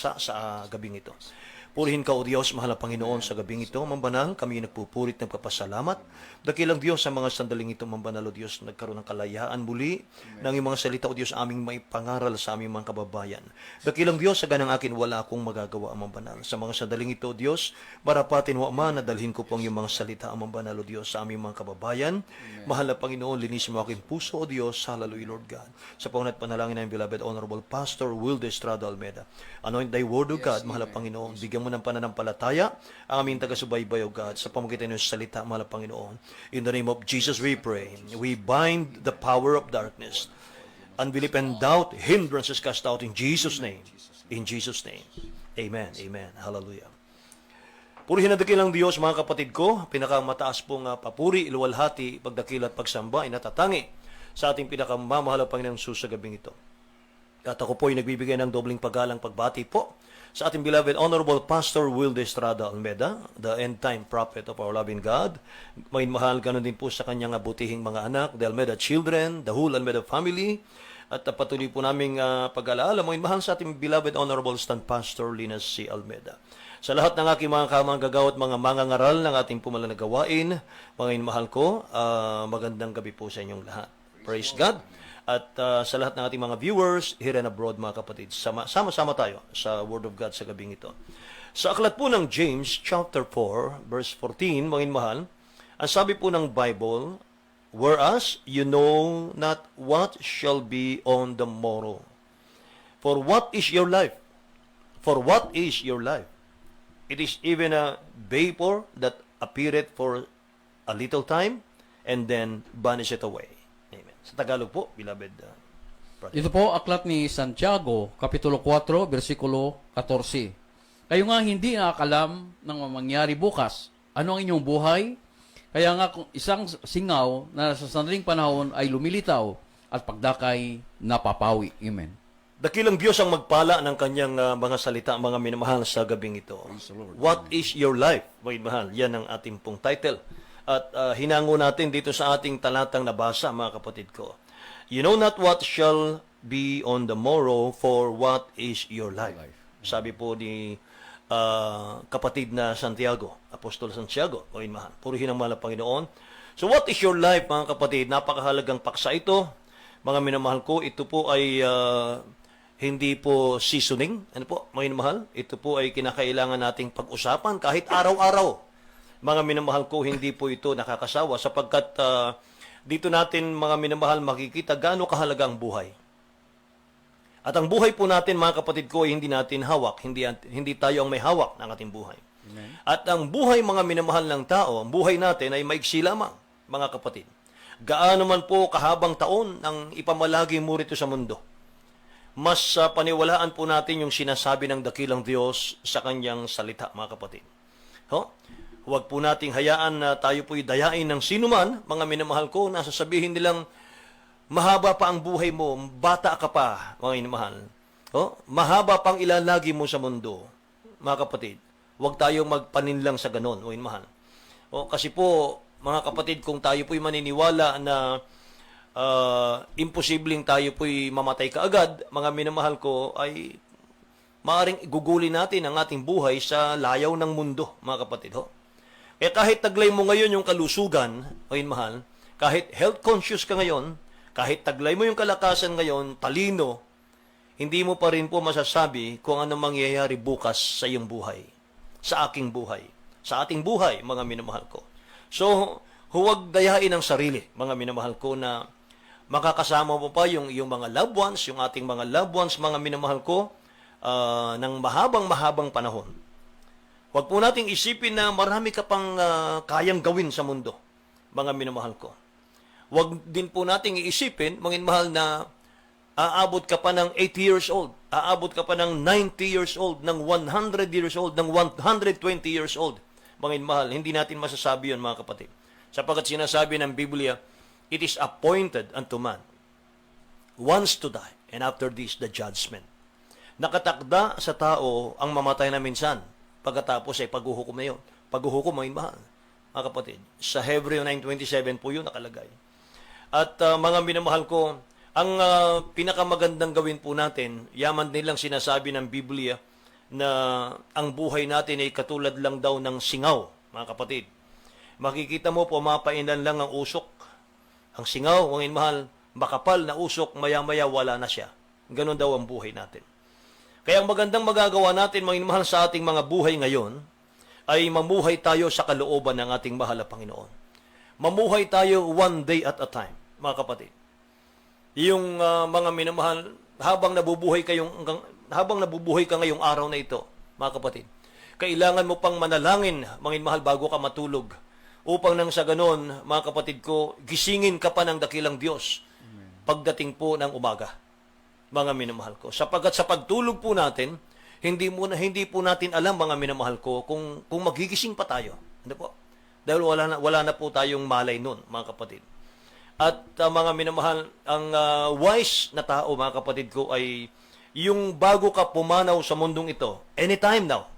pagbasa sa gabing ito. Purihin ka, O Diyos, mahal na Panginoon, sa gabing ito, Mambanal, kami nagpupurit ng papasalamat. Dakilang Diyos, sa mga sandaling ito, Mambanal, O Diyos, nagkaroon ng kalayaan muli ng iyong mga salita, O Diyos, aming may pangaral sa aming mga kababayan. Dakilang Diyos, sa ganang akin, wala akong magagawa, Mambanal. Sa mga sandaling ito, O Diyos, marapatin mo, Ama, na dalhin ko po ang iyong mga salita, Mambanal, O Diyos, sa aming mga kababayan. Mahal na Panginoon, linisin mo aking puso, O Diyos, hallelujah, Lord God. Sa pangunat panalangin ng beloved Honorable Pastor Wilde Estrada Almeda. Anoint thy word, O God, mahal na Panginoon, bigyan mo ng pananampalataya ang aming taga-subaybay, O God, sa pamagitan ng salita, mahal na Panginoon. In the name of Jesus we pray. We bind the power of darkness, unbelief and doubt, hindrances cast out in Jesus' name. In Jesus' name. Amen. Amen. Hallelujah. Purihin na dakilang Diyos, mga kapatid ko, pinakamataas pong papuri, iluwalhati, pagdakil at pagsamba ay natatangi sa ating pinakamamahal na Panginoong Jesus sa gabing ito. At ako po ay nagbibigay ng dobling paggalang pagbati po sa ating beloved Honorable Pastor Wilde Estrada Almeda, the end-time prophet of our loving God. May mahal ganun din po sa kanyang butihing mga anak, the Almeda children, the whole Almeda family, at patuloy po naming pag-alaala, may mahal sa ating beloved Honorable Stand Pastor Linas C. Almeda. Sa lahat ng aking mga kamanggagawa at mga mangangaral ng ating pumalang na gawain, mga inmahal ko, magandang gabi po sa inyong lahat. Praise God. At sa lahat ng ating mga viewers, here and abroad, mga kapatid, sama-sama tayo sa Word of God sa gabing ito. Sa aklat po ng James, chapter 4, verse 14, mga inmahal, ang sabi po ng Bible, whereas you know not what shall be on the morrow. For what is your life? For what is your life? It is even a vapor that appeareth for a little time and then vanisheth away. Sa Tagalog po, beloved brother. Ito po, aklat ni Santiago, Kapitulo 4, versikulo 14. Kayo nga hindi nakakalam ng mangyari bukas. Ano ang inyong buhay? Kaya nga kung isang singaw na sa sandaling panahon ay lumilitaw at pagdakay napapawi. Amen. Dakilang Diyos ang magpala ng kanyang mga salita, mga minamahal sa gabing ito. What is your life? Mga minamahal, yan ang ating pong title. At hinango natin dito sa ating talatang nabasa, mga kapatid ko. You know not what shall be on the morrow, for what is your life? Sabi po ni kapatid na Santiago, Apostol Santiago, o inmahan. Purihin ang mahal na Panginoon. So what is your life, mga kapatid? Napakahalagang paksa ito. Mga minamahal ko, ito po ay hindi po seasoning. Ano po, mga minamahal? Ito po ay kinakailangan nating pag-usapan kahit araw-araw. Mga minamahal ko, hindi po ito nakakasawa sapagkat dito natin, mga minamahal, makikita gaano kahalaga ang buhay. At ang buhay po natin, mga kapatid ko, ay hindi natin hawak. Hindi tayo ang may hawak ng ating buhay. Amen. At ang buhay, mga minamahal ng tao, ang buhay natin ay maiksi lamang, mga kapatid. Gaano man po kahabang taon ang ipamalagi mo rito sa mundo. Mas paniwalaan po natin yung sinasabi ng dakilang Diyos sa kanyang salita, mga kapatid. Huwag po nating hayaan na tayo po'y dayain ng sinuman, mga minamahal ko, na sasabihin nilang, mahaba pa ang buhay mo, bata ka pa, mga minamahal. Mahaba pang ilalagi mo sa mundo, mga kapatid. Huwag tayong magpaninlang sa ganon, mga minamahal. Kasi po, mga kapatid, kung tayo po'y maniniwala na imposibleng tayo po'y mamatay kaagad, mga minamahal ko, ay maaaring iguguli natin ang ating buhay sa layaw ng mundo, mga kapatid. Kaya kahit taglay mo ngayon yung kalusugan, o mahal, kahit health conscious ka ngayon, kahit taglay mo yung kalakasan ngayon, talino, hindi mo pa rin po masasabi kung ano mangyayari bukas sa iyong buhay, sa aking buhay, sa ating buhay, mga minamahal ko. So, huwag dayain ang sarili, mga minamahal ko, na makakasama mo pa yung mga loved ones, yung ating mga loved ones, mga minamahal ko, ng mahabang panahon. Huwag po nating isipin na marami ka pang kayang gawin sa mundo, mga minamahal ko. Huwag din po nating iisipin, mga minamahal, na aabot ka pa ng 80 years old, aabot ka pa ng 90 years old, ng 100 years old, ng 120 years old. Mga minamahal, hindi natin masasabi yun, mga kapatid. Sapagkat sinasabi ng Biblia, it is appointed unto man once to die, and after this, the judgment. Nakatakda sa tao ang mamatay na minsan, pagkatapos ay paghuhukom na yun. Paghuhukom, mga kapatid. Sa Hebreo 9:27 po yun nakalagay. At mga minamahal ko, ang pinakamagandang gawin po natin, yaman nilang sinasabi ng Biblia, na ang buhay natin ay katulad lang daw ng singaw, mga kapatid. Makikita mo, pumapainan lang ang usok. Ang singaw, mga mahal, makapal na usok, maya-maya wala na siya. Ganon daw ang buhay natin. Kaya ang magandang magagawa natin, mga mahal, sa ating mga buhay ngayon, ay mamuhay tayo sa kalooban ng ating mahal na Panginoon. Mamuhay tayo one day at a time, mga kapatid. Yung mga minamahal, habang nabubuhay ka ngayong araw na ito, mga kapatid, kailangan mo pang manalangin, mga mahal, bago ka matulog, upang nang sa ganon, mga kapatid ko, gisingin ka pa ng dakilang Diyos pagdating po ng umaga, mga minamahal ko. Sapagkat sa pagtulog po natin, hindi po natin alam, mga minamahal ko, kung magigising pa tayo. Ano po? Dahil wala na po tayong malay nun, mga kapatid. At mga minamahal, ang wise na tao, mga kapatid ko, ay yung bago ka pumanaw sa mundong ito, anytime now,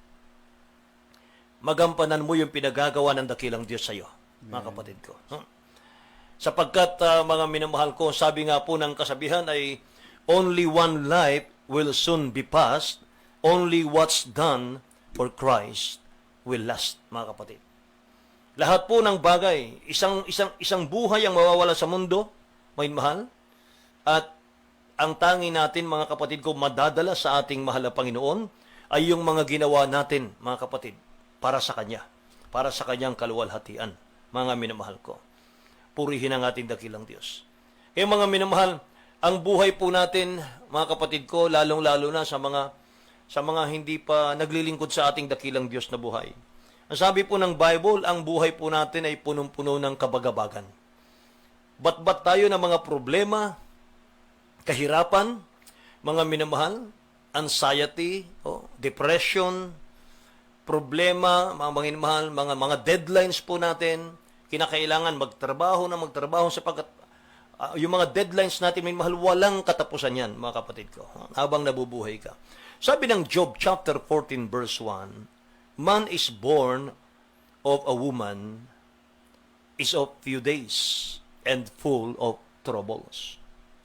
magampanan mo yung pinagagawa ng dakilang Diyos sa iyo, mga kapatid ko. Sapagkat, mga minamahal ko, sabi nga po ng kasabihan ay, only one life will soon be passed, only what's done for Christ will last, mga kapatid. Lahat po ng bagay, isang buhay ang mawawala sa mundo, may mahal, at ang tangi natin, mga kapatid ko, madadala sa ating mahal na Panginoon, ay yung mga ginawa natin, mga kapatid, para sa Kanya, para sa Kanyang kaluwalhatian, mga minamahal ko. Purihin ang ating dakilang Diyos. Kaya mga minamahal, ang buhay po natin, mga kapatid ko, lalong-lalo na sa mga hindi pa naglilingkod sa ating dakilang Diyos na buhay. Ang sabi po ng Bible, ang buhay po natin ay punong-puno ng kabagabagan. Bat-bat tayo ng mga problema, kahirapan, mga minamahal, anxiety, depression, problema, mga minamahal, mga deadlines po natin, kinakailangan magtrabaho sapagkat yung mga deadlines natin, may mahal, walang katapusan yan, mga kapatid ko, habang nabubuhay ka. Sabi ng Job chapter 14 verse 1, man is born of a woman is of few days and full of troubles.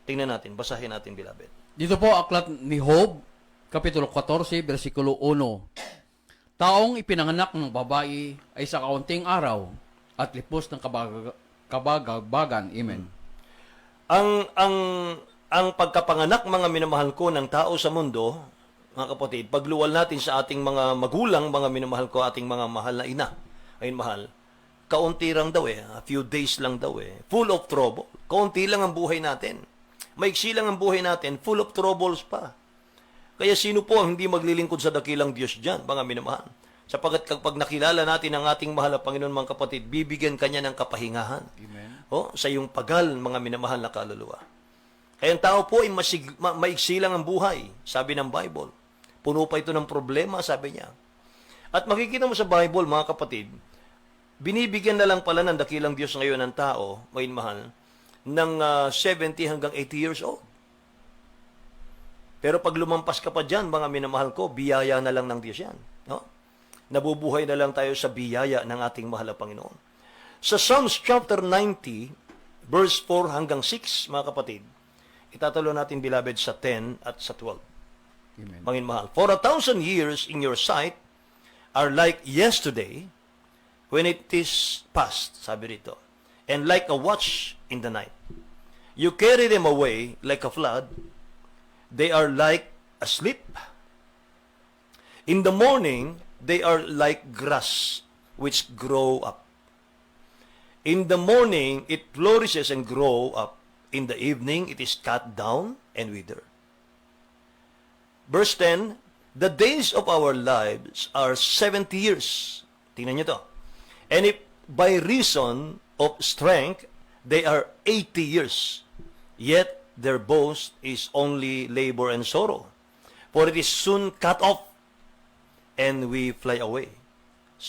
Tingnan natin, basahin natin, beloved. Dito po, aklat ni Job, Kapitulo 14, versikulo 1. Taong ipinanganak ng babae ay sa kaunting araw at lipos ng kabagabagan. Amen. Ang pagkapanganak, mga minamahal ko, ng tao sa mundo, mga kapatid, pagluwal natin sa ating mga magulang, mga minamahal ko, ating mga mahal na ina, ayun mahal, kaunti lang daw a few days lang daw full of trouble. Kaunti lang ang buhay natin. Maiksi lang ang buhay natin, full of troubles pa. Kaya sino po ang hindi maglilingkod sa dakilang Diyos dyan, mga minamahal? Sapagkat kapag nakilala natin ang ating mahal na Panginoon, mga kapatid, bibigyan kanya ng kapahingahan. Amen. Sa iyong pagal, mga minamahal na kaluluwa. Kaya ang tao po ay maiksi lang ang buhay, sabi ng Bible. Puno pa ito ng problema, sabi niya. At makikita mo sa Bible, mga kapatid, binibigyan na lang pala ng dakilang Diyos ngayon ng tao, may mahal, ng 70 hanggang 80 years old. Pero pag lumampas ka pa dyan, mga minamahal ko, biyaya na lang ng Diyos yan. No? Nabubuhay na lang tayo sa biyaya ng ating mahal na Panginoon. Sa Psalms chapter 90, verse 4 hanggang 6, mga kapatid, itatalo natin, beloved, sa 10 at sa 12. Amen. Panginoon mahal, for 1,000 years in your sight are like yesterday when it is past, sabi rito, and like a watch in the night. You carry them away like a flood. They are like asleep. In the morning, they are like grass which grow up. In the morning, it flourishes and grow up. In the evening, it is cut down and wither. Verse 10, the days of our lives are 70 years. Tingnan nyo to. And if by reason of strength, they are 80 years. Yet their boast is only labor and sorrow. For it is soon cut off, and we fly away.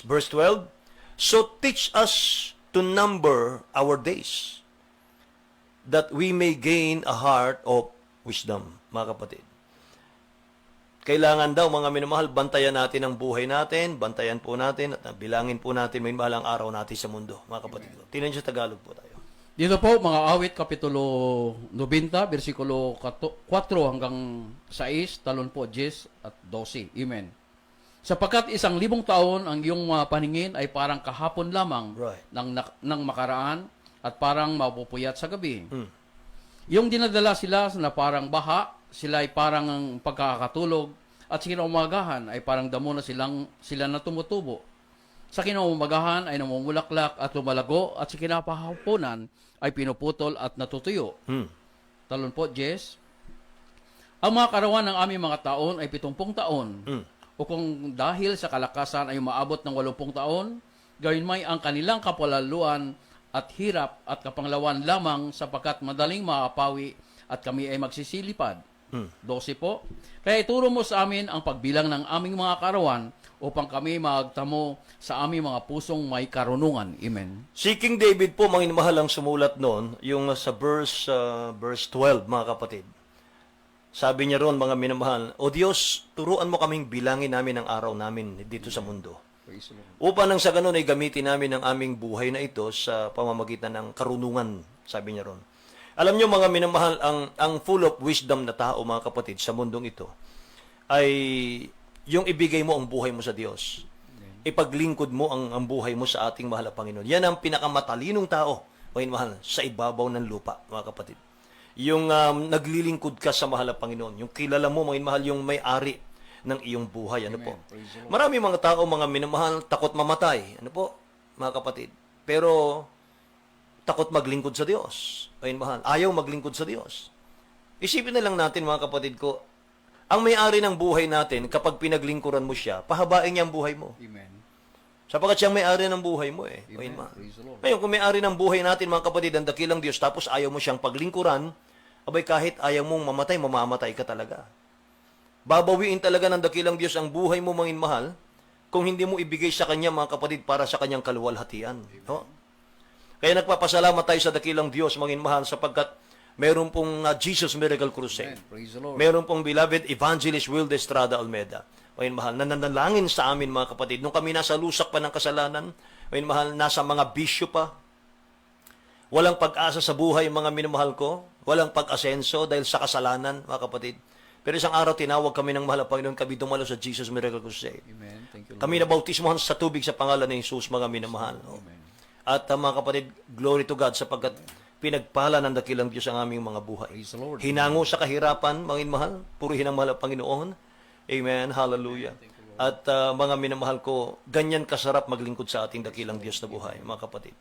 Verse 12, so teach us to number our days, that we may gain a heart of wisdom, mga kapatid. Kailangan daw, mga minamahal, bantayan natin ang buhay natin, bantayan po natin, at bilangin po natin may mahalang araw natin sa mundo, mga kapatid. Tingnan niyo sa Tagalog po tayo. Dito po, mga awit, Kapitulo 90, versikulo 4 hanggang 6, talon po 10 at 12. Amen. Sapagkat 1,000 taon ang iyong mga paningin ay parang kahapon lamang Right. ng makaraan at parang mapupuyat sa gabi. Hmm. Yung dinadala sila na parang baha, sila ay parang ang pagkakatulog, at sa kinaumagahan ay parang damo na sila na tumutubo. Sa kinaumagahan ay namumulaklak at lumalago, at sa kinapahaponan ay pinuputol at natutuyo. Hmm. Talon po, Jess. Ang mga karawan ng aming mga taon ay 70 taon. Hmm. O kung dahil sa kalakasan ay umaabot ng 80 taon, gawin may ang kanilang kapalaluan at hirap at kapanglawan lamang sapagkat madaling maapawi at kami ay magsisilipad. 12 po. Kaya ituro mo sa amin ang pagbilang ng aming mga karawan upang kami magtamo sa aming mga pusong may karunungan. Amen. Si King David po, mga inamahal ang sumulat noon, yung sa verse 12, mga kapatid. Sabi niya roon, mga minamahal, O Diyos, turuan mo kaming bilangin namin ang araw namin dito sa mundo. Upang nang sa ganun ay gamitin namin ang aming buhay na ito sa pamamagitan ng karunungan, sabi niya roon. Alam niyo mga minamahal, ang full of wisdom na tao, mga kapatid, sa mundong ito, ay yung ibigay mo ang buhay mo sa Diyos. Ipaglingkod mo ang buhay mo sa ating mahal na Panginoon. Yan ang pinakamatalinong tao, mga minamahal, sa ibabaw ng lupa, mga kapatid. Yung naglilingkod ka sa mahal na Panginoon, yung kilala mo, mga mahal, yung may-ari ng iyong buhay. Ano po? Marami mga tao, mga minamahal, takot mamatay. Ano po, mga kapatid? Pero, takot maglingkod sa Diyos. Ayun, mahal. Ayaw maglingkod sa Diyos. Isipin na lang natin, mga kapatid ko, ang may-ari ng buhay natin, kapag pinaglingkuran mo siya, pahabain niya ang buhay mo. Amen. Sapagkat siyang may-ari ng buhay mo eh. Ayun, mahal. Ngayon, kung may-ari ng buhay natin, mga kapatid, ang dakilang Diyos, tapos ayaw mo siyang paglingkuran, abay kahit ayaw mong mamatay, mamamatay ka talaga. Babawiin talaga ng dakilang Diyos ang buhay mo, mga mahal, kung hindi mo ibigay sa Kanya, mga kapatid, para sa Kanyang kaluwalhatian. No? Kaya nagpapasalamat tayo sa dakilang Diyos, mga mahal, sapagkat meron pong Jesus Miracle Crusade. Praise the Lord. Meron pong beloved Evangelist Will de Estrada Almeida. Ngayon, mahal, nananalangin sa amin, mga kapatid. Nung kami nasa lusak pa ng kasalanan, ngayon, mahal, nasa mga bisyo pa, walang pag-asa sa buhay, mga minamahal ko, walang pag-asenso dahil sa kasalanan, mga kapatid. Pero isang araw, tinawag kami ng mahal na Panginoon, kami dumalo sa Jesus Miracle Crusade. Amen. Thank you, Lord. Kami nabautismohan sa tubig sa pangalan ni Jesus, mga minamahal. At mga kapatid, glory to God sapagkat pinagpala ng dakilang Diyos ang aming mga buhay. Praise the Lord. Hinango sa kahirapan, mga minamahal, purihin ang mahal na Panginoon. Amen. Hallelujah. At mga minamahal ko, ganyan kasarap maglingkod sa ating dakilang Diyos na buhay, mga kapatid.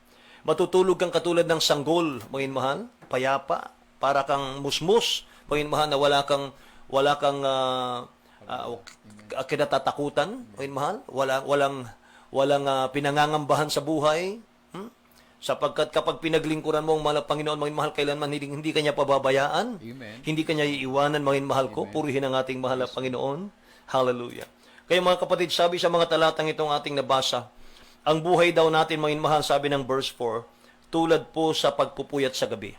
Matutulog kang katulad ng sanggol, mga minamahal, payapa, para kang musmus, mga minamahal, na wala kang kinatatakutan, mga minamahal, walang pinangangambahan sa buhay. Sapagkat kapag pinaglingkuran mo ang mahal na Panginoon, mga mahal, kailanman hindi kanya pababayaan. Amen. Hindi kanya iiwanan, mga mahal ko. Purihin ang ating mahal na Panginoon. Hallelujah. Kaya mga kapatid, sabi sa mga talatang itong ating nabasa, ang buhay daw natin, mga mahal, sabi ng verse 4, tulad po sa pagpupuyat sa gabi.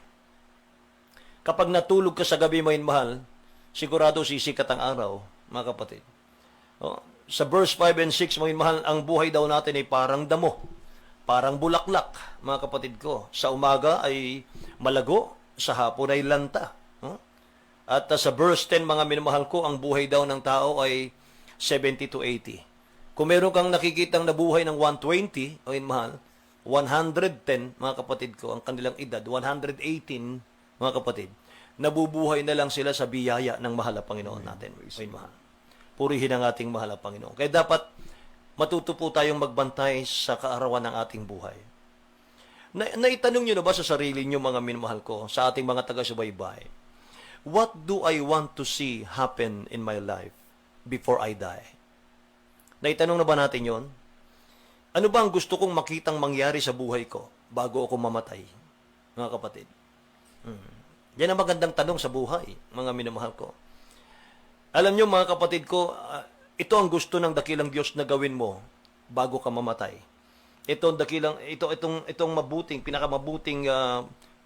Kapag natulog ka sa gabi, mga mahal, sigurado sisikat ang araw, mga kapatid. Sa verse 5 and 6, mga mahal, ang buhay daw natin ay parang damo. Parang bulaklak, mga kapatid ko. Sa umaga ay malago, sa hapon ay lanta. At sa verse 10, mga minamahal ko, ang buhay daw ng tao ay 70 to 80. Kung meron kang nakikitang nabuhay ng 120, o mahal, 110, mga kapatid ko, ang kanilang edad, 118, mga kapatid, nabubuhay na lang sila sa biyaya ng mahal na Panginoon natin. O mahal. Purihin ang ating mahal na Panginoon. Kaya dapat matuto po tayong magbantay sa kaarawan ng ating buhay. Naitanong nyo na ba sa sarili nyo, mga minamahal ko, sa ating mga taga-subaybay, what do I want to see happen in my life before I die? Naitanong na ba natin yon? Ano ba ang gusto kong makitang mangyari sa buhay ko bago ako mamatay, mga kapatid? Yan ang magandang tanong sa buhay, mga minamahal ko. Alam nyo, mga kapatid ko, ito ang gusto ng dakilang Diyos na gawin mo bago ka mamatay. Itong mabuting, pinakamabuting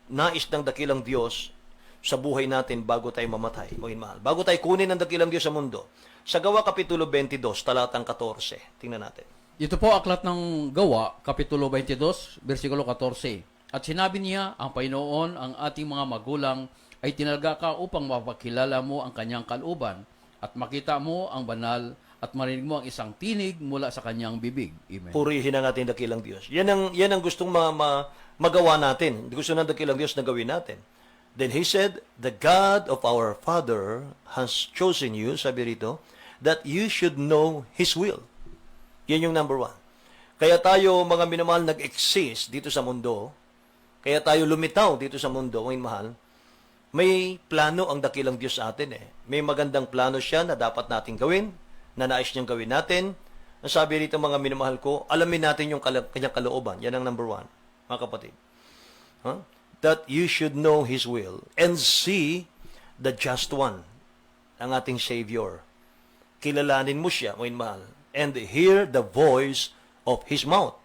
nais ng dakilang Diyos sa buhay natin bago tayo mamatay. Mahal. Bago tayo kunin ng dakilang Diyos sa mundo. Sa Gawa Kapitulo 22, talatang 14. Tingnan natin. Ito po aklat ng Gawa, Kapitulo 22, versikulo 14. At sinabi niya, ang Panginoon, ang ating mga magulang, ay tinalaga ka upang mapakilala mo ang kanyang kalooban at makita mo ang banal at marinig mo ang isang tinig mula sa kanyang bibig. Amen. Purihin ang ating dakilang Diyos. Yan ang gustong magawa natin. Gusto ng dakilang Diyos na gawin natin. Then he said, the God of our Father has chosen you, sabi rito, that you should know His will. Yan yung number 1. Kaya tayo, mga minamahal, nag-exist dito sa mundo. Kaya tayo lumitaw dito sa mundo, mga mahal. May plano ang dakilang Diyos sa atin. May magandang plano siya na dapat natin gawin, na nais niyang gawin natin. Ang sabi rito, mga minamahal ko, alamin natin yung kanyang kalooban. Yan ang number 1, mga kapatid. Huh? That you should know His will and see the just one, ang ating Savior. Kilalanin mo siya, mga mahal, and hear the voice of His mouth.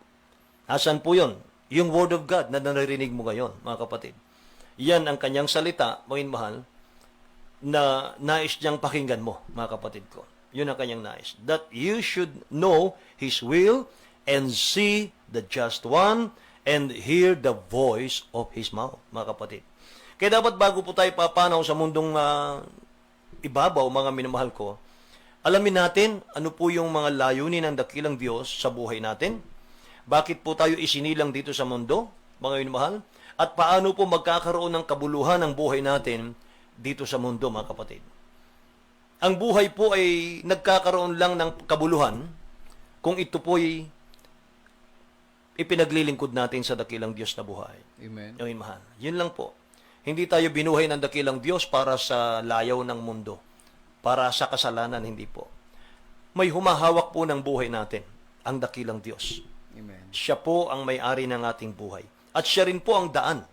Asan po yun? Yung Word of God na naririnig mo ngayon, mga kapatid. Yan ang kanyang salita, mga mahal, na nais niyang pakinggan mo, mga kapatid ko. Yun ang kanyang nais. That you should know His will and see the just one and hear the voice of His mouth, mga kapatid. Kaya dapat bago po tayo papanaw sa mundong ibabaw, mga minamahal ko, alamin natin ano po yung mga layunin ng dakilang Diyos sa buhay natin. Bakit po tayo isinilang dito sa mundo, mga minamahal? At paano po magkakaroon ng kabuluhan ng buhay natin dito sa mundo, mga kapatid? Ang buhay po ay nagkakaroon lang ng kabuluhan kung ito po ay ipinaglilingkod natin sa dakilang Diyos na buhay. Amen. Yung mahal. Yun lang po. Hindi tayo binuhay ng dakilang Diyos para sa layaw ng mundo. Para sa kasalanan, hindi po. May humahawak po ng buhay natin, ang dakilang Diyos. Amen. Siya po ang may-ari ng ating buhay. At siya rin po ang daan,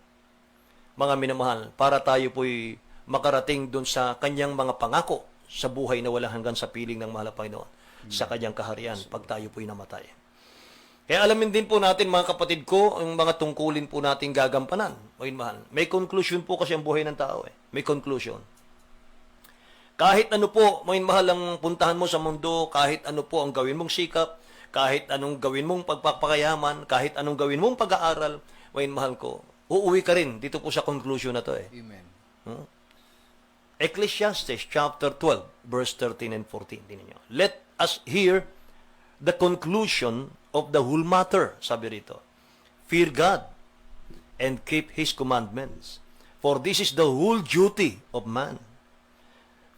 mga minamahal, para tayo po'y makarating dun sa kanyang mga pangako sa buhay na walang hanggan sa piling ng mahal na Panginoon, sa kanyang kaharian pag tayo po'y namatay. Kaya alamin din po natin, mga kapatid ko, ang mga tungkulin po natin gagampanan. Mahal. May conclusion po kasi ang buhay ng tao. May conclusion. Kahit ano po, mahal ang puntahan mo sa mundo, kahit ano po ang gawin mong sikap, kahit anong gawin mong pagpapakayaman, kahit anong gawin mong pag-aaral, mahal ko, uuwi ka rin dito po sa conclusion na to. Amen. Ecclesiastes chapter 12, verse 13 and 14. Tingnan niyo. Let us hear the conclusion of the whole matter, sabi rito. Fear God and keep His commandments, for this is the whole duty of man.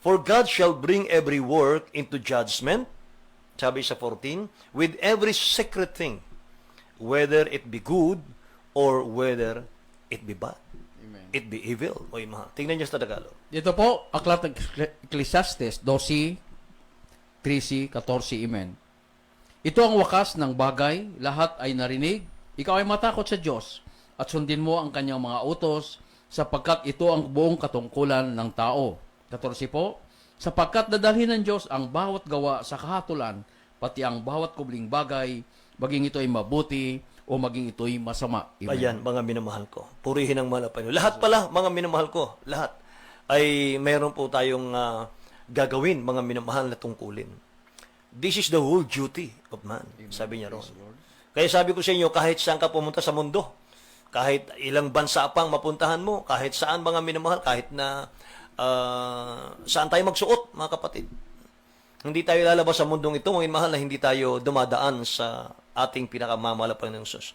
For God shall bring every work into judgment, sabi sa 14, with every secret thing, whether it be good or whether it be bad. Amen. It be evil. O mahal. Tingnan niyo sa Tagalog. Dito po, aklat ng Ecclesiastes 12, 13, 14, Amen. Ito ang wakas ng bagay, lahat ay narinig. Ikaw ay matakot sa Diyos at sundin mo ang kanyang mga utos sapagkat ito ang buong katungkulan ng tao. 14 po, sapagkat dadalhin ng Diyos ang bawat gawa sa kahatulan, pati ang bawat kubling bagay, maging ito ay mabuti o maging ito ay masama. Amen. Ayan, mga minamahal ko. Purihin ang mahal na Panginoon. Lahat pala, mga minamahal ko, lahat ay meron po tayong gagawin, mga minamahal na tungkulin. This is the whole duty of man, sabi niya roon. Kaya sabi ko sa inyo, kahit saan ka pumunta sa mundo, kahit ilang bansa pang mapuntahan mo, kahit saan, mga minamahal, kahit na saan tayo magsuot, mga kapatid. Hindi tayo lalabas sa mundong ito, mga mahal, na hindi tayo dumadaan sa ating pinakamamalapan ng Diyos.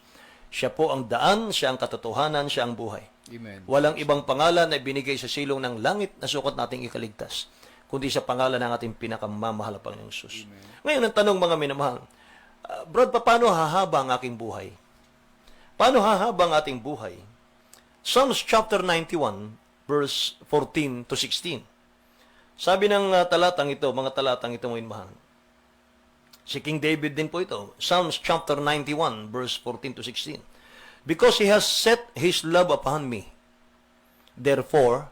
Siya po ang daan, siya ang katotohanan, siya ang buhay. Amen. Walang ibang pangalan na binigay sa silong ng langit na sukat nating ikaligtas, kundi sa pangalan ng ating pinakamamahal na Panginoong Diyos. Ngayon, ang tanong, mga minamahal, Brad, paano hahaba ang aking buhay? Paano hahaba ang ating buhay? Psalms chapter 91, verse 14 to 16. Sabi ng talatang ito, mga talatang ito, mga minamahal, si King David din po ito, Psalms chapter 91, verse 14 to 16. Because He has set His love upon me, therefore,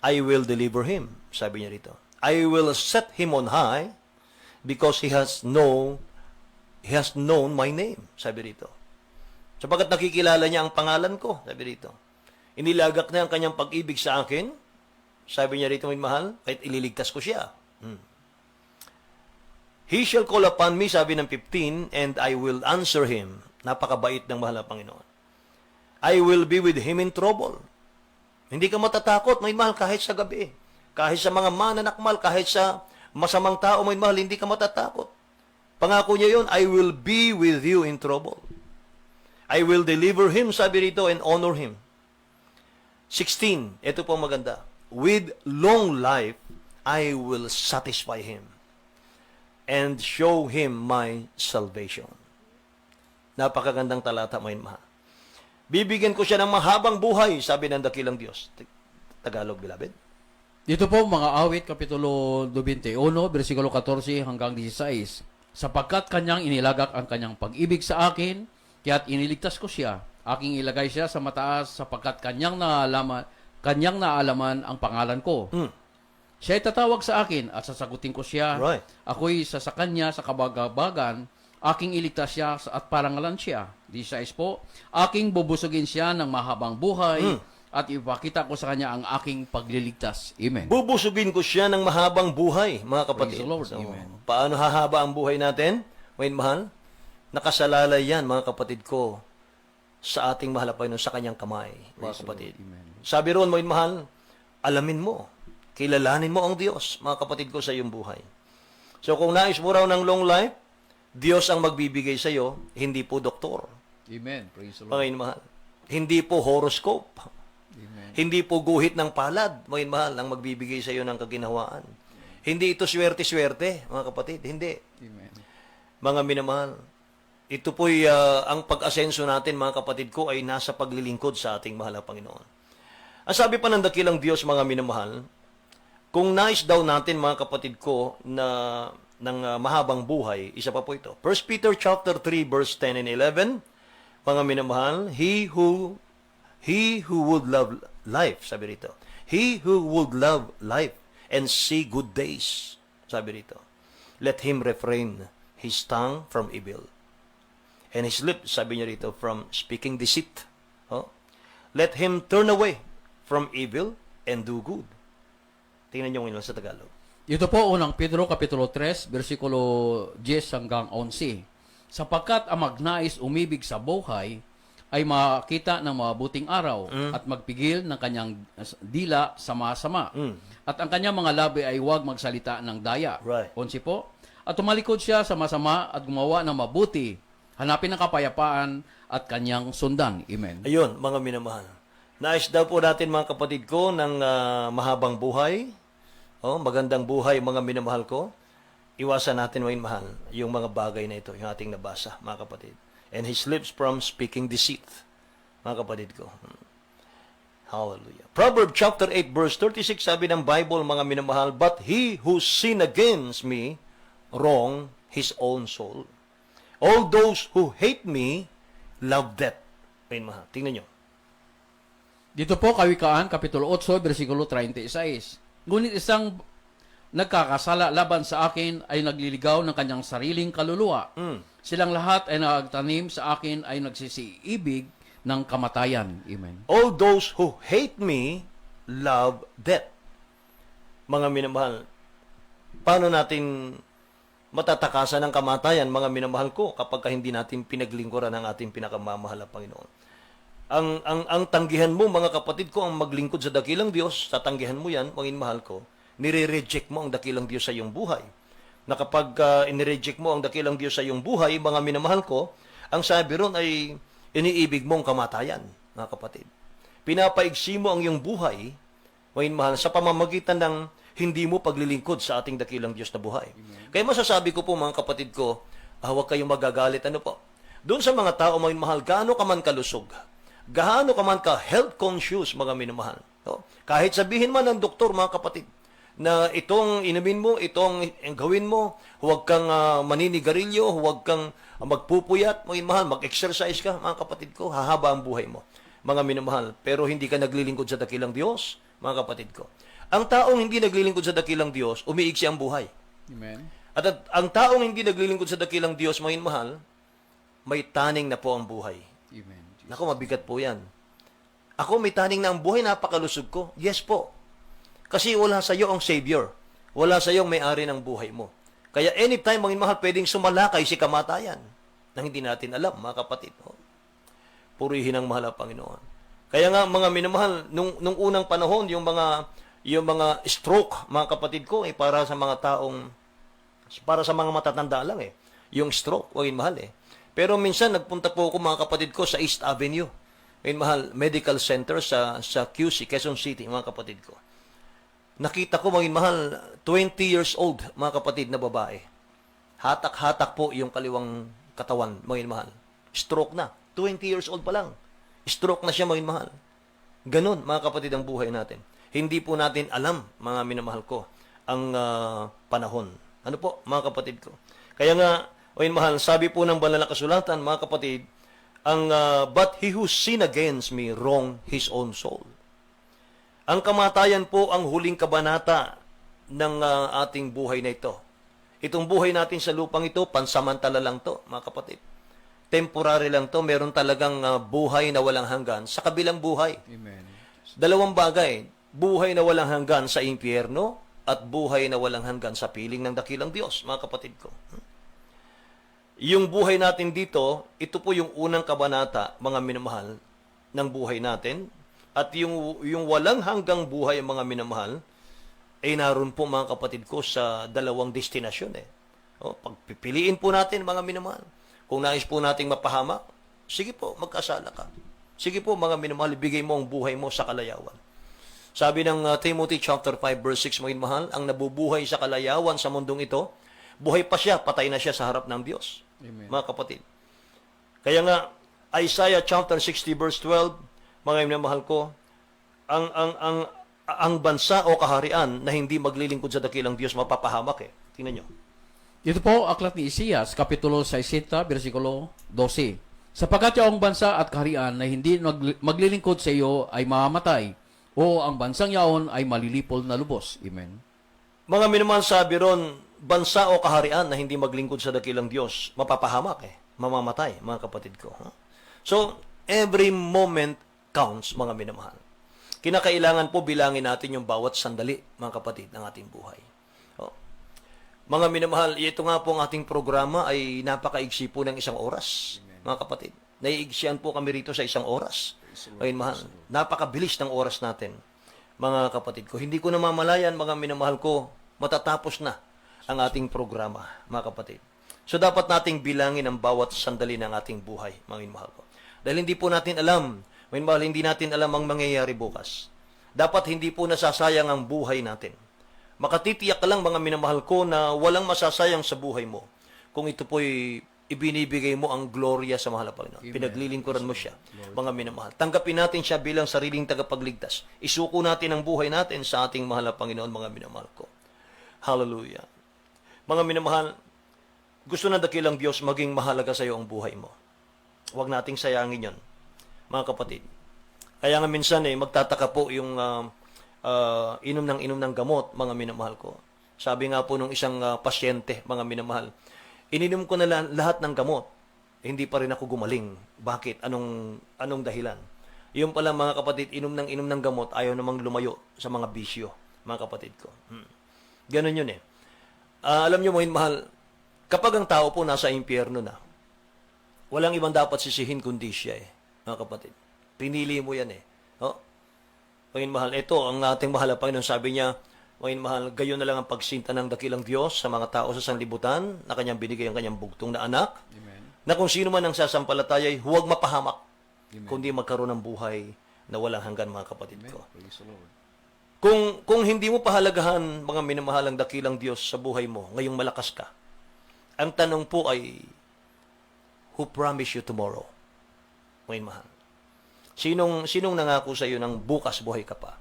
I will deliver Him. Sabi niya rito. I will set Him on high because He has known my name. Sabi rito. Sapagkat nakikilala niya ang pangalan ko. Sabi rito. Inilagak niya ang kanyang pag-ibig sa akin. Sabi niya rito, may mahal, kahit ililigtas ko siya. He shall call upon me, sabi ng 15, and I will answer him. Napakabait ng mahal na Panginoon. I will be with him in trouble. Hindi ka matatakot, may mahal, kahit sa gabi. Kahit sa mga mananakmal, kahit sa masamang tao, mga mahal, hindi ka matatakot. Pangako niya yun, I will be with you in trouble. I will deliver him, sabi rito, and honor him. 16, ito po maganda. With long life, I will satisfy him and show him my salvation. Napakagandang talata, mga mahal. Bibigyan ko siya ng mahabang buhay, sabi ng dakilang Diyos. Tagalog, beloved. Dito po mga awit, Kapitulo 21, versikulo 14 hanggang 16. Sapagkat kanyang inilagak ang kanyang pag-ibig sa akin, kaya't iniligtas ko siya. Aking ilagay siya sa mataas sapagkat kanyang naalaman ang pangalan ko. Siya'y tatawag sa akin at sasagutin ko siya. Right. Ako'y sa kanya sa kabagabagan, aking iligtas siya at parangalan siya. 16 po, aking bubusugin siya ng mahabang buhay at ipakita ko sa kanya ang aking pagliligtas. Amen. Bubusugin ko siya ng mahabang buhay, mga kapatid. Praise the Lord. Amen. Paano hahaba ang buhay natin? Mga mahal, nakasalalay yan, mga kapatid ko, sa ating mahal na Panginoon, sa kanyang kamay, mga kapatid. Amen. Sabi roon, mga mahal, alamin mo, kilalanin mo ang Diyos, mga kapatid ko, sa iyong buhay. So kung nais mo raw ng long life, Diyos ang magbibigay sa iyo, hindi po doktor. Amen. Praise the Lord. Mga mahal. Hindi po horoscope. Amen. Hindi po guhit ng palad, mga mahal, ang magbibigay sa iyo ng kaginhawaan. Hindi ito swerte-swerte, mga kapatid. Hindi. Amen. Mga minamahal, ito po'y ang pag-asenso natin, mga kapatid ko, ay nasa paglilingkod sa ating mahal na Panginoon. Ang sabi pa ng dakilang Diyos, mga minamahal, kung nais daw natin, mga kapatid ko, na ng mahabang buhay, isa pa po ito. 1 Peter chapter 3 verse 10 and 11, mga minamahal, he who would love life, sabi rito. He who would love life and see good days, sabi rito. Let him refrain his tongue from evil and his lips, sabi niya rito, from speaking deceit. Oh? Let him turn away from evil and do good. Tingnan niyo ngayon sa Tagalog. Ito po unang Pedro Kapitulo 3, versikulo 10 hanggang 11. Sapagkat ang magnais umibig sa buhay ay makita ng mabuting araw at magpigil ng kanyang dila sa masama. At ang kanyang mga labi ay huwag magsalita ng daya. Right. 11 po. At tumalikod siya sa masama at gumawa ng mabuti. Hanapin ang kapayapaan at kanyang sundan. Amen. Ayun, mga minamahal. Nais daw po natin, mga kapatid ko, ng mahabang buhay. Oh, magandang buhay, mga minamahal ko. Iwasan natin, mga mahal, yung mga bagay na ito, yung ating nabasa, mga kapatid. And his lips from speaking deceit, mga kapatid ko. Hallelujah. Proverbs chapter 8, verse 36, sabi ng Bible, mga minamahal, but he who sin against me, wrong his own soul. All those who hate me, love death. Ayun, mahal. Tingnan nyo. Dito po, Kawikaan, Kapitulo 8, versikulo 36. Ngunit isang nagkakasala laban sa akin ay nagliligaw ng kanyang sariling kaluluwa. Silang lahat ay nagtanim sa akin ay nagsisiibig ng kamatayan. Amen. All those who hate me, love death. Mga minamahal, paano natin matatakasan ng kamatayan, mga minamahal ko, kapag hindi natin pinaglingkuran ang ating pinakamamahal na Panginoon? Ang tanggihan mo, mga kapatid ko, ang maglingkod sa dakilang Diyos, tatanggihan mo yan, mga mahal ko, nire-reject mo ang dakilang Diyos sa iyong buhay. Na kapag inireject mo ang dakilang Diyos sa iyong buhay, mga minamahal ko, ang sabi ron ay iniibig mo ang kamatayan, mga kapatid. Pinapaigsi mo ang iyong buhay, mga mahal, sa pamamagitan ng hindi mo paglilingkod sa ating dakilang Diyos na buhay. Kaya masasabi ko po, mga kapatid ko, huwag kayong magagalit. Ano po? Doon sa mga tao, mga mahal, gaano ka man kalusog, gaano ka man ka health conscious, mga minamahal. No? Kahit sabihin man ng doktor, mga kapatid, na itong inumin mo, itong gawin mo, huwag kang maninigarilyo, huwag kang magpupuyat, mga minamahal, mag-exercise ka, mga kapatid ko, hahaba ang buhay mo, mga minamahal. Pero hindi ka naglilingkod sa dakilang Diyos, mga kapatid ko. Ang taong hindi naglilingkod sa dakilang Diyos, umiiksi ang buhay. Amen. At ang taong hindi naglilingkod sa dakilang Diyos, mga minamahal, may taning na po ang buhay. Amen. Naku, mabigat po yan. Ako, may taning na ang buhay, napakalusog ko. Yes po. Kasi wala sa iyo ang Savior. Wala sa iyo ang may-ari ng buhay mo. Kaya anytime, mga mahal, pwedeng sumalakay si kamatayan na hindi natin alam, mga kapatid. Oh. Purihin ang mahal ang Panginoon. Kaya nga, mga minamahal, nung unang panahon, yung yung mga stroke, mga kapatid ko, para sa mga taong, para sa mga matatanda lang yung stroke, mahal Pero minsan, nagpunta po ako, mga kapatid ko, sa East Avenue, mahal, Medical Center sa QC, Quezon City, mga kapatid ko. Nakita ko, mahal, 20 years old, mga kapatid na babae. Hatak-hatak po yung kaliwang katawan, mahal. Stroke na. 20 years old pa lang. Stroke na siya, mahal. Ganon, mga kapatid, ang buhay natin. Hindi po natin alam, mga minamahal ko, ang panahon. Ano po, mga kapatid ko? Kaya nga, mahal, sabi po ng banal na kasulatan, mga kapatid, but he who sin against me wrong his own soul. Ang kamatayan po ang huling kabanata ng ating buhay na ito. Itong buhay natin sa lupang ito, pansamantala lang to, mga kapatid. Temporary lang to, meron talagang buhay na walang hanggan sa kabilang buhay. Amen. Dalawang bagay, buhay na walang hanggan sa impyerno at buhay na walang hanggan sa piling ng dakilang Diyos, mga kapatid ko. Yung buhay natin dito, ito po yung unang kabanata, mga minamahal, ng buhay natin. At yung walang hanggang buhay, mga minamahal, ay naroon po, mga kapatid ko, sa dalawang destinasyon pagpipiliin po natin, mga minamahal. Kung nais po nating mapahamak, sige po, magkasala ka. Sige po, mga minamahal, ibigay mo ang buhay mo sa kalayawan. Sabi ng Timothy chapter 5 verse 6, mga minamahal, ang nabubuhay sa kalayawan sa mundong ito, buhay pa siya, patay na siya sa harap ng Diyos. Amen. Mga kapatid. Kaya nga, Isaiah chapter 60 verse 12, mga minamahal ko, ang bansa o kaharian na hindi maglilingkod sa dakilang Diyos, mapapahamak Tingnan nyo. Ito po, aklat ni Isias, Kapitulo 60, versikulo 12. Sapagkat yaong bansa at kaharian na hindi maglilingkod sa iyo ay mamamatay, o ang bansang yaon ay malilipol na lubos. Amen. Mga minamahal, sabi ron, bansa o kaharian na hindi maglingkod sa dakilang Diyos, mapapahamak mamamatay, mga kapatid ko. So, every moment counts, mga minamahal. Kinakailangan po bilangin natin yung bawat sandali, mga kapatid, ng ating buhay. Mga minamahal, ito nga po ang ating programa ay napakaigsi po ng 1 oras, mga kapatid. Naiigsian po kami rito sa 1 oras. Ayun, mahal. Napakabilis ng oras natin, mga kapatid ko. Hindi ko namamalayan, mga minamahal ko, matatapos na ang ating programa, mga kapatid. So, dapat nating bilangin ang bawat sandali ng ating buhay, mga minamahal ko. Dahil hindi po natin alam, mga minamahal, hindi natin alam ang mangyayari bukas. Dapat hindi po nasasayang ang buhay natin. Makatitiyak ka lang, mga minamahal ko, na walang masasayang sa buhay mo kung ito po'y ibinibigay mo ang gloria sa mahal na Panginoon. Pinaglilingkuran mo siya, mga minamahal. Tanggapin natin siya bilang sariling tagapagligtas. Isuko natin ang buhay natin sa ating mahal na Panginoon, mga minamahal ko. Hallelujah. Mga minamahal, gusto ng dakilang Diyos maging mahalaga sa iyo ang buhay mo. Huwag nating sayangin yon, mga kapatid. Kaya nga minsan magtataka po yung inom ng gamot, mga minamahal ko. Sabi nga po nung isang pasyente, mga minamahal, ininom ko na lahat ng gamot, hindi pa rin ako gumaling. Bakit? Anong dahilan? Yung pala, mga kapatid, inom ng gamot, ayaw namang lumayo sa mga bisyo, mga kapatid ko. Ganon yun alam nyo, mga mahal, kapag ang tao po nasa impyerno na, walang ibang dapat sisihin kundi siya mga kapatid. Pinili mo yan Panginoon mahal, ito ang ating mahal na Panginoon. Sabi niya, Panginoon mahal, gayon na lang ang pagsinta ng dakilang Diyos sa mga tao sa sanlibutan na kanyang binigay ang kanyang bugtong na anak. Amen. Na kung sino man ang sasampalatayay, huwag mapahamak, Amen. kundi magkaroon ng buhay na walang hanggan, mga kapatid Amen. ko. Praise the Lord. Kung hindi mo pahalagahan, mga minamahalang dakilang Diyos sa buhay mo, ngayong malakas ka, ang tanong po ay, who promised you tomorrow? Ngayon mahal. Sinong nangako sa iyo ng bukas buhay ka pa?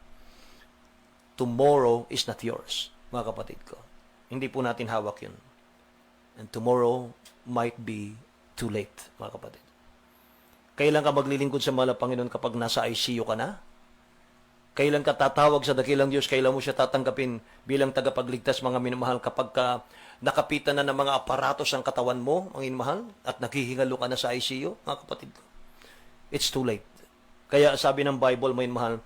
Tomorrow is not yours, mga kapatid ko. Hindi po natin hawak yun. And tomorrow might be too late, mga kapatid. Kailan ka maglilingkod sa mahal na Panginoon kapag nasa ICU ka na? Kailan ka tatawag sa dakilang Diyos? Kailan mo siya tatanggapin bilang tagapagligtas, mga minamahal, kapag ka nakapitan na ng mga aparatos ang katawan mo, mga minamahal, at naghihingalo ka na sa ICU, mga kapatid ko? It's too late. Kaya sabi ng Bible, mga minamahal,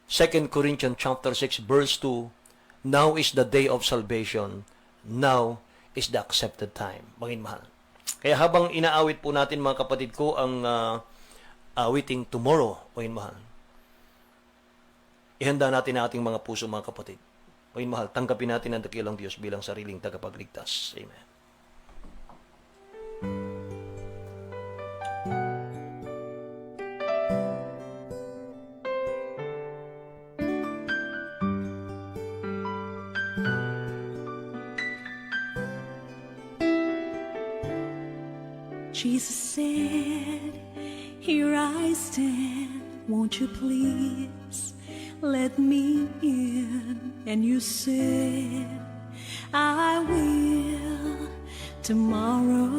2 Corinthians chapter 6 verse 2, now is the day of salvation, now is the accepted time. Mga minamahal. Kaya habang inaawit po natin, mga kapatid ko, ang awiting tomorrow, mga minamahal, Ihanda natin ang ating mga puso, mga kapatid. Panginoon mahal, tanggapin natin ang dakilang Diyos bilang sariling tagapagligtas. Amen. Jesus said, "Here I stand, won't you please let me in?" And you said, "I will tomorrow."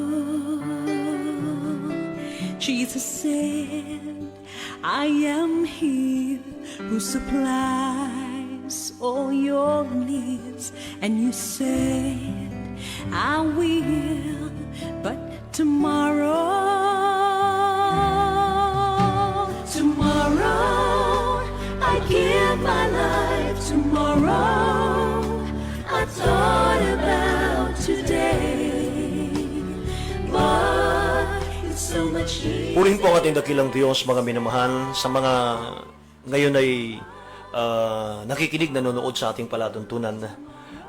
Jesus said, "I am He who supplies all your needs." And you said, "I will, but tomorrow, I give my life. Tomorrow, I thought about today, but it's so much easier. Purihin po ang ating dakilang Diyos, mga minamahal, sa mga ngayon ay nakikinig, nanonood sa ating palatuntunan.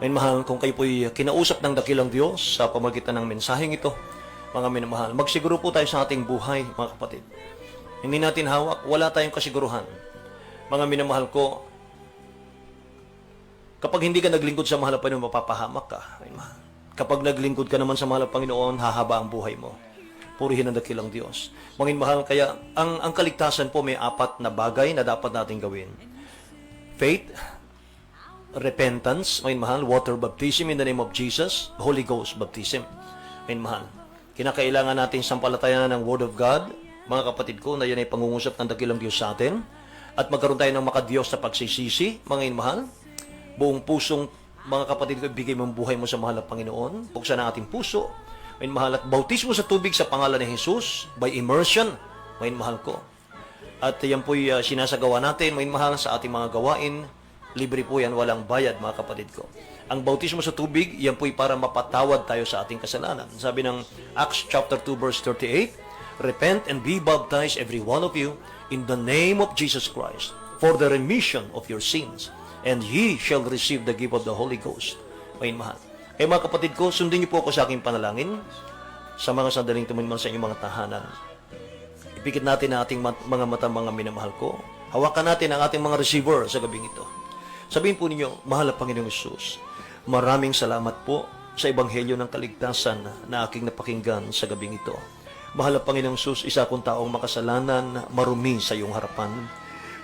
Ngayon mahal, kung kayo po'y kinausap ng dakilang Diyos sa pamagitan ng mensaheng ito, mga minamahal, magsiguro po tayo sa ating buhay, mga kapatid. Hindi natin hawak, wala tayong kasiguruhan. Mga minamahal ko, kapag hindi ka naglingkod sa mahal na Panginoon, mapapahamak ka. Minamahal. Kapag naglingkod ka naman sa mahal na Panginoon, hahaba ang buhay mo. Purihin ang dakilang Diyos. Mga minamahal, kaya ang kaligtasan po may 4 na bagay na dapat natin gawin. Faith, repentance, mga minamahal, water baptism in the name of Jesus, Holy Ghost baptism. Mga minamahal, kinakailangan natin sampalatayanan ng Word of God, mga kapatid ko, na yan ay pangungusap ng dakilang Diyos sa atin, at magkaroon tayo ng makadiyos sa pagsisisi, mga inmahal, buong pusong, mga kapatid ko, ibigay mo ang buhay mo sa mahal na Panginoon, buksan ang ating puso, mga inmahal, at bautismo sa tubig sa pangalan ni Jesus, by immersion, mga inmahal ko. At yan po'y sinasagawa natin, mga inmahal, sa ating mga gawain, libre po yan, walang bayad, mga kapatid ko. Ang bautismo sa tubig, yan po'y para mapatawad tayo sa ating kasalanan. Sabi ng Acts chapter 2 verse 38, "Repent and be baptized every one of you in the name of Jesus Christ for the remission of your sins, and ye shall receive the gift of the Holy Ghost." Ayun mahal. Kaya mga kapatid ko, sundin niyo po ako sa aking panalangin sa mga sandaling tuminman sa inyong mga tahanan. Ipikit natin ang ating mga mata, mga minamahal ko. Hawakan natin ang ating mga receiver sa gabing ito. Sabihin po ninyo, "Mahal na Panginoong Hesus, maraming salamat po sa ebanghelyo ng kaligtasan na aking napakinggan sa gabing ito. Mahal na Panginoong Hesus, isa akong taong makasalanan, marumi sa iyong harapan.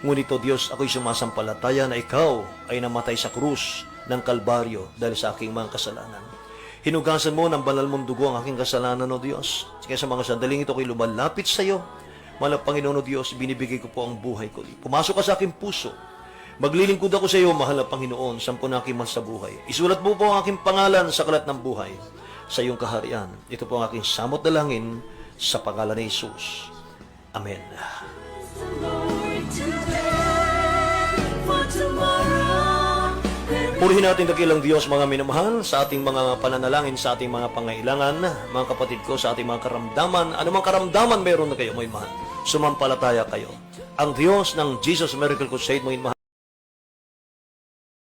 Ngunit o Diyos, ako'y sumasampalataya na ikaw ay namatay sa krus ng Kalbaryo dahil sa aking mga kasalanan. Hinugasan mo ng banal mong dugo ang aking kasalanan, o Diyos. Kaya sa mga sandaling ito, ako'y lumalapit sa iyo. Mahal na Panginoon, o Diyos, binibigay ko po ang buhay ko. Pumasok ka sa aking puso. Maglilingkod ako sa iyo, mahal na Panginoon, sampu na aking sa buhay. Isulat mo po ang aking pangalan sa kalat ng buhay sa iyong kaharian. Ito po ang aking samot dalangin sa pangalan ni Jesus. Amen. Purihin natin dakilang Diyos, mga minamahal, sa ating mga pananalangin, sa ating mga pangailangan, mga kapatid ko, sa ating mga karamdaman. Anumang karamdaman meron na kayo, mga minamahal, sumampalataya kayo. Ang Diyos ng Jesus Miracle Crusade, mga minamahal,